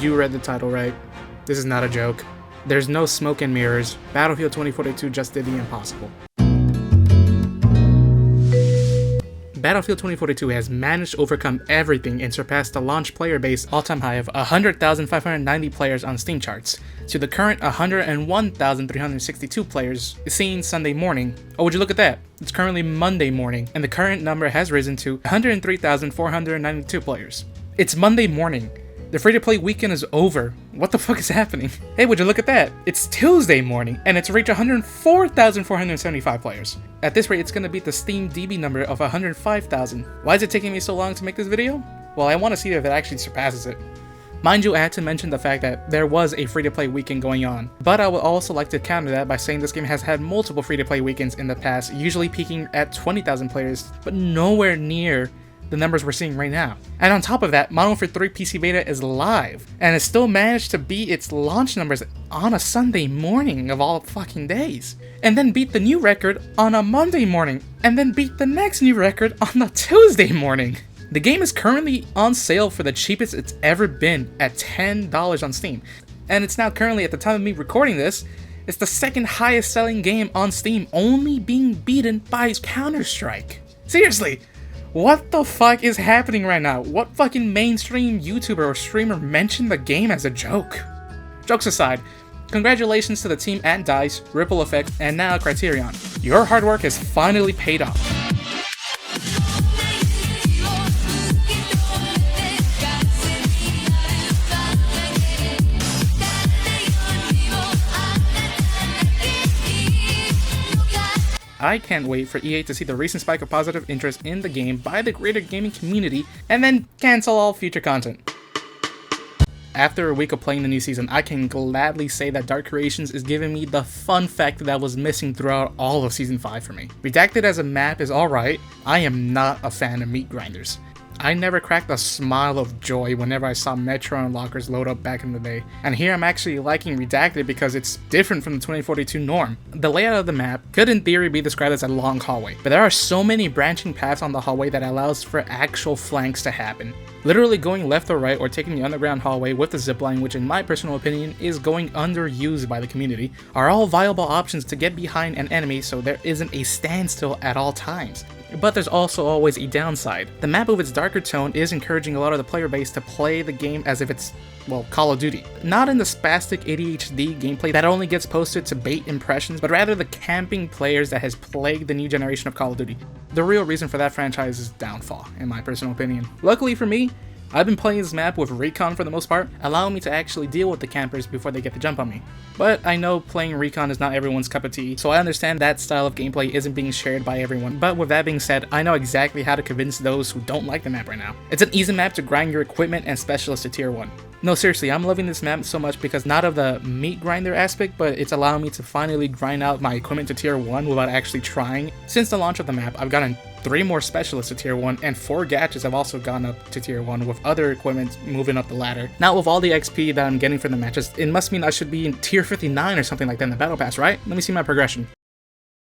You read the title right. This is not a joke. There's no smoke and mirrors. Battlefield 2042 just did the impossible. Battlefield 2042 has managed to overcome everything and surpass the launch player base all-time high of 100,590 players on Steam charts, to the current 101,362 players seen Sunday morning. Oh, would you look at that? It's currently Monday morning, and the current number has risen to 103,492 players. It's Monday morning. The free-to-play weekend is over. What the fuck is happening? Hey, would you look at that? It's Tuesday morning, and it's reached 104,475 players. At this rate, it's gonna beat the Steam DB number of 105,000. Why is it taking me so long to make this video? Well, I want to see if it actually surpasses it. Mind you, I had to mention the fact that there was a free-to-play weekend going on, but I would also like to counter that by saying this game has had multiple free-to-play weekends in the past, usually peaking at 20,000 players, but nowhere near the numbers we're seeing right now. And on top of that, Modern Warfare 3 PC Beta is live, and it still managed to beat its launch numbers on a Sunday morning of all fucking days, and then beat the new record on a Monday morning, and then beat the next new record on a Tuesday morning. The game is currently on sale for the cheapest it's ever been at $10 on Steam, and it's now currently, at the time of me recording this, it's the second highest selling game on Steam, only being beaten by Counter-Strike. Seriously! What the fuck is happening right now? What fucking mainstream YouTuber or streamer mentioned the game as a joke? Jokes aside, congratulations to the team at DICE, Ripple Effect, and now Criterion. Your hard work has finally paid off. I can't wait for EA to see the recent spike of positive interest in the game by the greater gaming community and then cancel all future content. After a week of playing the new season, I can gladly say that Dark Creations is giving me the fun factor that was missing throughout all of Season 5 for me. Redacted as a map is alright, I am not a fan of meat grinders. I never cracked a smile of joy whenever I saw Metro unlockers load up back in the day, and here I'm actually liking Redacted because it's different from the 2042 norm. The layout of the map could in theory be described as a long hallway, but there are so many branching paths on the hallway that allows for actual flanks to happen. Literally going left or right or taking the underground hallway with the zipline, which in my personal opinion is going underused by the community, are all viable options to get behind an enemy so there isn't a standstill at all times. But there's also always a downside. The map with its darker tone is encouraging a lot of the player base to play the game as if it's, well, Call of Duty. Not in the spastic ADHD gameplay that only gets posted to bait impressions, but rather the camping players that has plagued the new generation of Call of Duty. The real reason for that franchise's downfall, in my personal opinion. Luckily for me, I've been playing this map with Recon for the most part, allowing me to actually deal with the campers before they get the jump on me. But I know playing Recon is not everyone's cup of tea, so I understand that style of gameplay isn't being shared by everyone. But with that being said, I know exactly how to convince those who don't like the map right now. It's an easy map to grind your equipment and specialist to tier 1. No, seriously, I'm loving this map so much because not of the meat grinder aspect, but it's allowing me to finally grind out my equipment to tier 1 without actually trying. Since the launch of the map, I've gotten 3 more specialists to tier 1, and 4 gadgets have also gone up to tier 1, with other equipment moving up the ladder. Now with all the XP that I'm getting from the matches, it must mean I should be in tier 59 or something like that in the battle pass, right? Let me see my progression.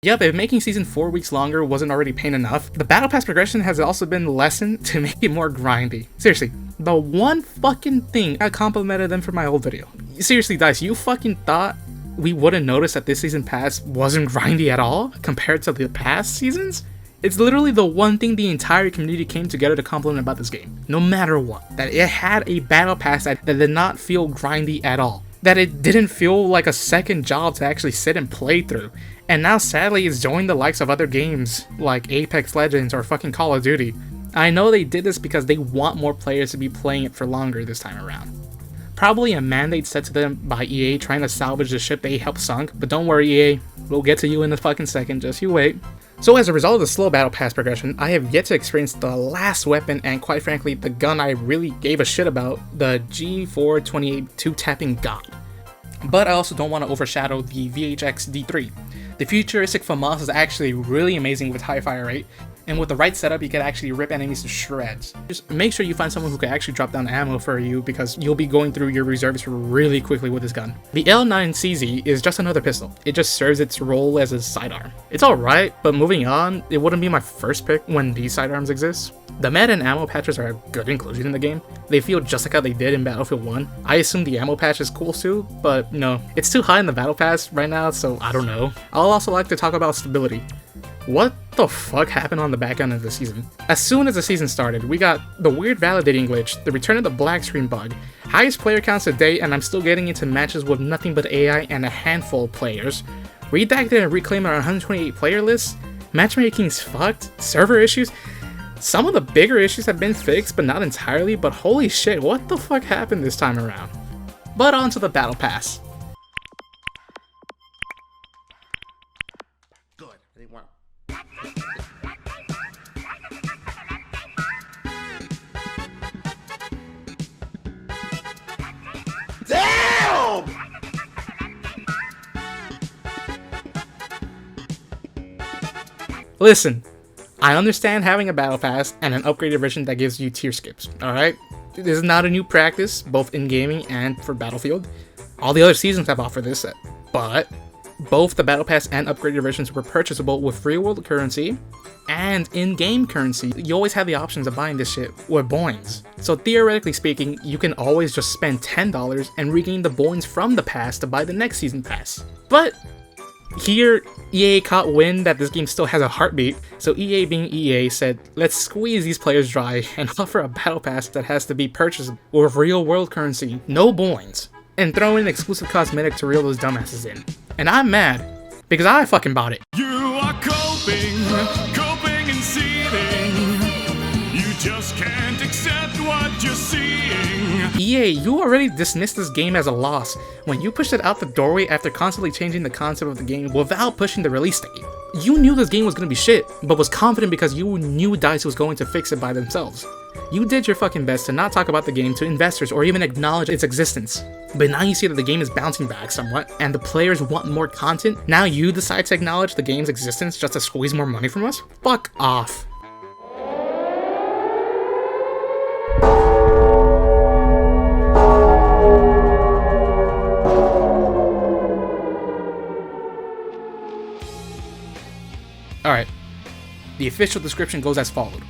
Yep, if making season 4 weeks longer wasn't already pain enough, the battle pass progression has also been lessened to make it more grindy. Seriously, the one fucking thing I complimented them for my old video. Seriously, DICE, you fucking thought we wouldn't notice that this season pass wasn't grindy at all compared to the past seasons? It's literally the one thing the entire community came together to compliment about this game, no matter what. That it had a battle pass that did not feel grindy at all. That it didn't feel like a second job to actually sit and play through. And now sadly it's joined the likes of other games like Apex Legends or fucking Call of Duty. I know they did this because they want more players to be playing it for longer this time around. Probably a mandate set to them by EA trying to salvage the ship they helped sunk, but don't worry EA, we'll get to you in a fucking second, just you wait. So as a result of the slow battle pass progression, I have yet to experience the last weapon and quite frankly the gun I really gave a shit about, the G428 two-tapping god. But I also don't want to overshadow the VHX D3. The futuristic FAMAS is actually really amazing with high fire rate, And with the right setup, you can actually rip enemies to shreds. Just make sure you find someone who can actually drop down ammo for you, because you'll be going through your reserves really quickly with this gun. The L9CZ is just another pistol. It just serves its role as a sidearm. It's alright, but moving on, it wouldn't be my first pick when these sidearms exist. The med and ammo patches are a good inclusion in the game. They feel just like how they did in Battlefield 1. I assume the ammo patch is cool too, but no, it's too high in the battle pass right now, so I don't know. I'll also like to talk about stability. What the fuck happened on the back end of the season? As soon as the season started, we got the weird validating glitch, the return of the black screen bug, highest player counts a day, and I'm still getting into matches with nothing but AI and a handful of players. Redacted and reclaimed on 128 player lists, matchmaking's fucked, server issues. Some of the bigger issues have been fixed, but not entirely, but holy shit, what the fuck happened this time around? But on to the battle pass. Good. I didn't want. Damn! Listen, I understand having a battle pass and an upgraded version that gives you tier skips, alright? This is not a new practice, both in gaming and for Battlefield. All the other seasons have offered this, but both the battle pass and upgraded versions were purchasable with real world currency and in-game currency. You always have the options of buying this shit with boins. So theoretically speaking, you can always just spend $10 and regain the boins from the pass to buy the next season pass. But here, EA caught wind that this game still has a heartbeat, so EA being EA said, let's squeeze these players dry and offer a battle pass that has to be purchased with real world currency, no boins, and throw in exclusive cosmetic to reel those dumbasses in. And I'm mad, because I fucking bought it. You are coping and seething. You just can't accept what you're seeing. EA, you already dismissed this game as a loss when you pushed it out the doorway after constantly changing the concept of the game without pushing the release date. You knew this game was gonna be shit, but was confident because you knew DICE was going to fix it by themselves. You did your fucking best to not talk about the game to investors or even acknowledge its existence. But now you see that the game is bouncing back somewhat, and the players want more content. Now you decide to acknowledge the game's existence just to squeeze more money from us? Fuck off. Alright, the official description goes as followed.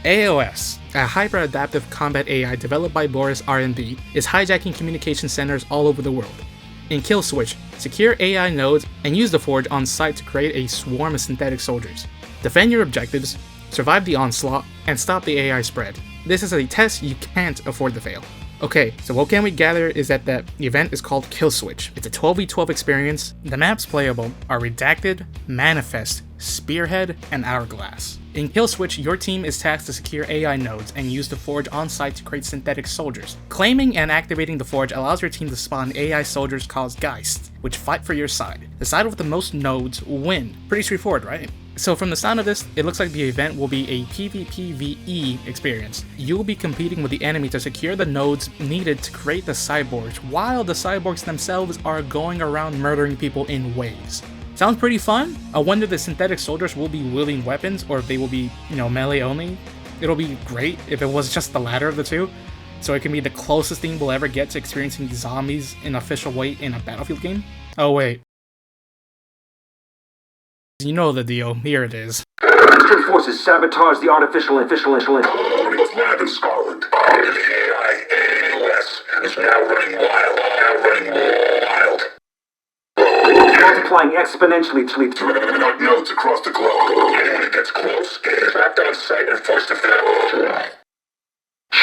AOS, a hyper-adaptive combat AI developed by Boris R&D, is hijacking communication centers all over the world. In Kill Switch, secure AI nodes and use the Forge on site to create a swarm of synthetic soldiers. Defend your objectives, survive the onslaught, and stop the AI spread. This is a test you can't afford to fail. Okay, so what can we gather is that the event is called Kill Switch. It's a 12v12 experience. The maps playable are Redacted, Manifest, Spearhead, and Hourglass. In Kill Switch, your team is tasked to secure AI nodes and use the Forge on site to create synthetic soldiers. Claiming and activating the Forge allows your team to spawn AI soldiers called Geist, which fight for your side. The side with the most nodes win. Pretty straightforward, right? So from the sound of this, it looks like the event will be a PvPvE experience. You'll be competing with the enemy to secure the nodes needed to create the cyborgs, while the cyborgs themselves are going around murdering people in waves. Sounds pretty fun. I wonder if the synthetic soldiers will be wielding weapons or if they will be, melee only. It'll be great if it was just the latter of the two, so it can be the closest thing we'll ever get to experiencing zombies in an official way in a Battlefield game. Oh wait. You know the deal. Here it is. Eastern forces sabotage the artificial lab in Scotland. The AI is now running wild. multiplying exponentially Throughout nodes across the globe. Anyone who gets close gets trapped on site and forced to fight.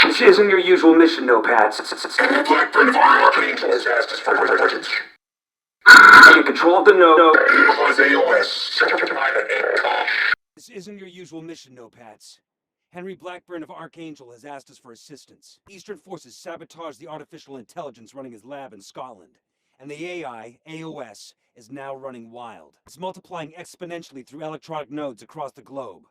This isn't your usual mission, no Pats. Blackburn of Archangel has asked us for resurgence. Get control of the node. Utilize AOS. This isn't your usual mission, no Pats. Henry Blackburn of Archangel has asked us for assistance. Eastern forces sabotage the artificial intelligence running his lab in Scotland. And the AI, AOS, is now running wild. It's multiplying exponentially through electronic nodes across the globe.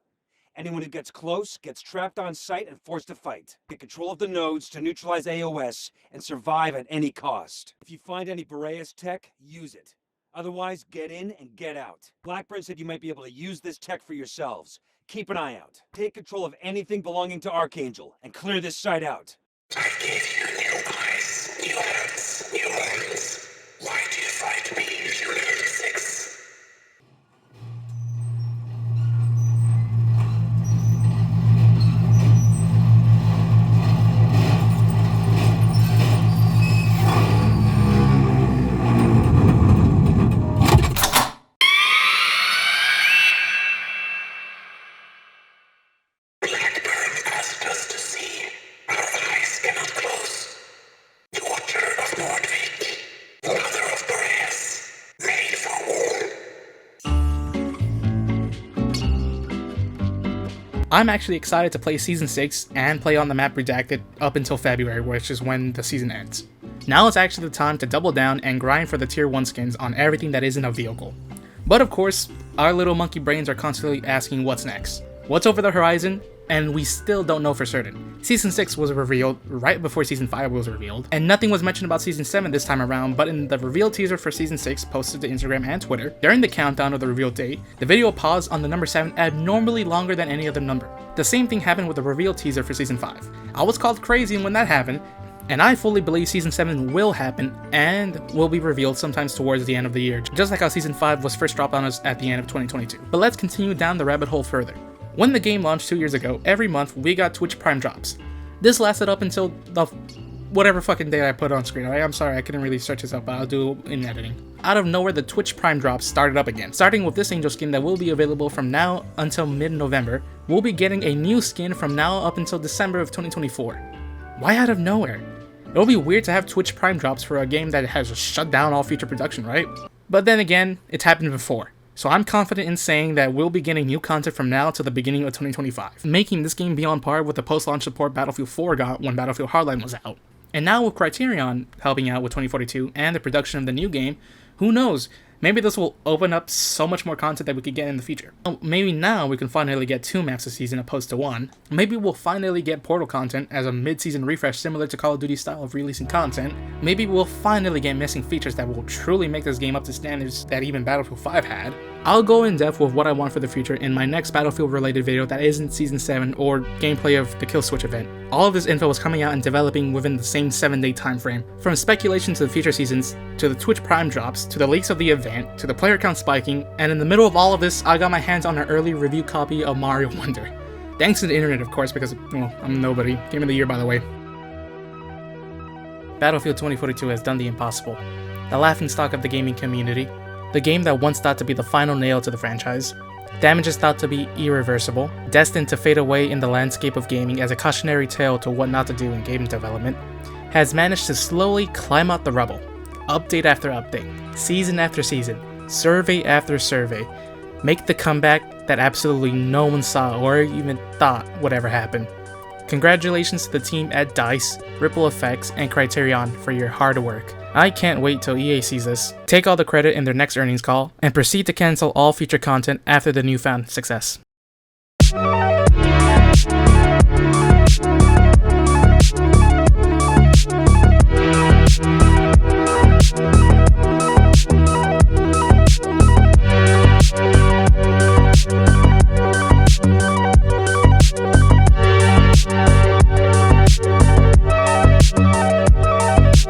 Anyone who gets close gets trapped on site and forced to fight. Get control of the nodes to neutralize AOS and survive at any cost. If you find any Boreas tech, use it. Otherwise, get in and get out. Blackburn said you might be able to use this tech for yourselves. keep an eye out. Take control of anything belonging to Archangel and clear this site out. I gave you new eyes, new hands, new arms. Why do you fight me, Unit 6? Blackburn asked us to see. Our eyes cannot close. The Watcher of Nordvik, Mother of Boreas, made for war. I'm actually excited to play Season 6 and play on the map Redacted up until February, which is when the season ends. Now is actually the time to double down and grind for the Tier 1 skins on everything that isn't a vehicle. But of course, our little monkey brains are constantly asking what's next. What's over the horizon? And we still don't know for certain. Season 6 was revealed right before Season 5 was revealed, and nothing was mentioned about Season 7 this time around, but in the reveal teaser for Season 6 posted to Instagram and Twitter, during the countdown of the reveal date, the video paused on the number 7 abnormally longer than any other number. The same thing happened with the reveal teaser for Season 5. I was called crazy when that happened, and I fully believe Season 7 will happen and will be revealed sometimes towards the end of the year, just like how Season 5 was first dropped on us at the end of 2022. But let's continue down the rabbit hole further. When the game launched 2 years ago, every month we got Twitch Prime drops. This lasted up until the whatever fucking date I put on screen, alright? I'm sorry, I couldn't really search this up, but I'll do it in editing. Out of nowhere, the Twitch Prime drops started up again. Starting with this Angel skin that will be available from now until mid-November, we'll be getting a new skin from now up until December of 2024. Why out of nowhere? It'll be weird to have Twitch Prime drops for a game that has shut down all future production, right? But then again, it's happened before. So I'm confident in saying that we'll be getting new content from now to the beginning of 2025, making this game be on par with the post-launch support Battlefield 4 got when Battlefield Hardline was out. And now with Criterion helping out with 2042 and the production of the new game, who knows, maybe this will open up so much more content that we could get in the future. Maybe now we can finally get 2 maps a season opposed to 1. Maybe we'll finally get Portal content as a mid-season refresh similar to Call of Duty's style of releasing content. Maybe we'll finally get missing features that will truly make this game up to standards that even Battlefield 5 had. I'll go in depth with what I want for the future in my next Battlefield related video that isn't Season 7 or gameplay of the Kill Switch event. All of this info is coming out and developing within the same 7-day time frame. From speculation to the future seasons, to the Twitch Prime drops, to the leaks of the event, to the player count spiking, and in the middle of all of this, I got my hands on an early review copy of Mario Wonder. Thanks to the internet, of course, because, well, I'm nobody. Game of the year, by the way. Battlefield 2042 has done the impossible. The laughingstock of the gaming community. The game that once thought to be the final nail to the franchise. Damage is thought to be irreversible, destined to fade away in the landscape of gaming as a cautionary tale to what not to do in game development, has managed to slowly climb out the rubble. Update after update, season after season, survey after survey, make the comeback that absolutely no one saw or even thought would ever happen. Congratulations to the team at DICE, Ripple Effects, and Criterion for your hard work. I can't wait till EA sees this, take all the credit in their next earnings call, and proceed to cancel all future content after the newfound success.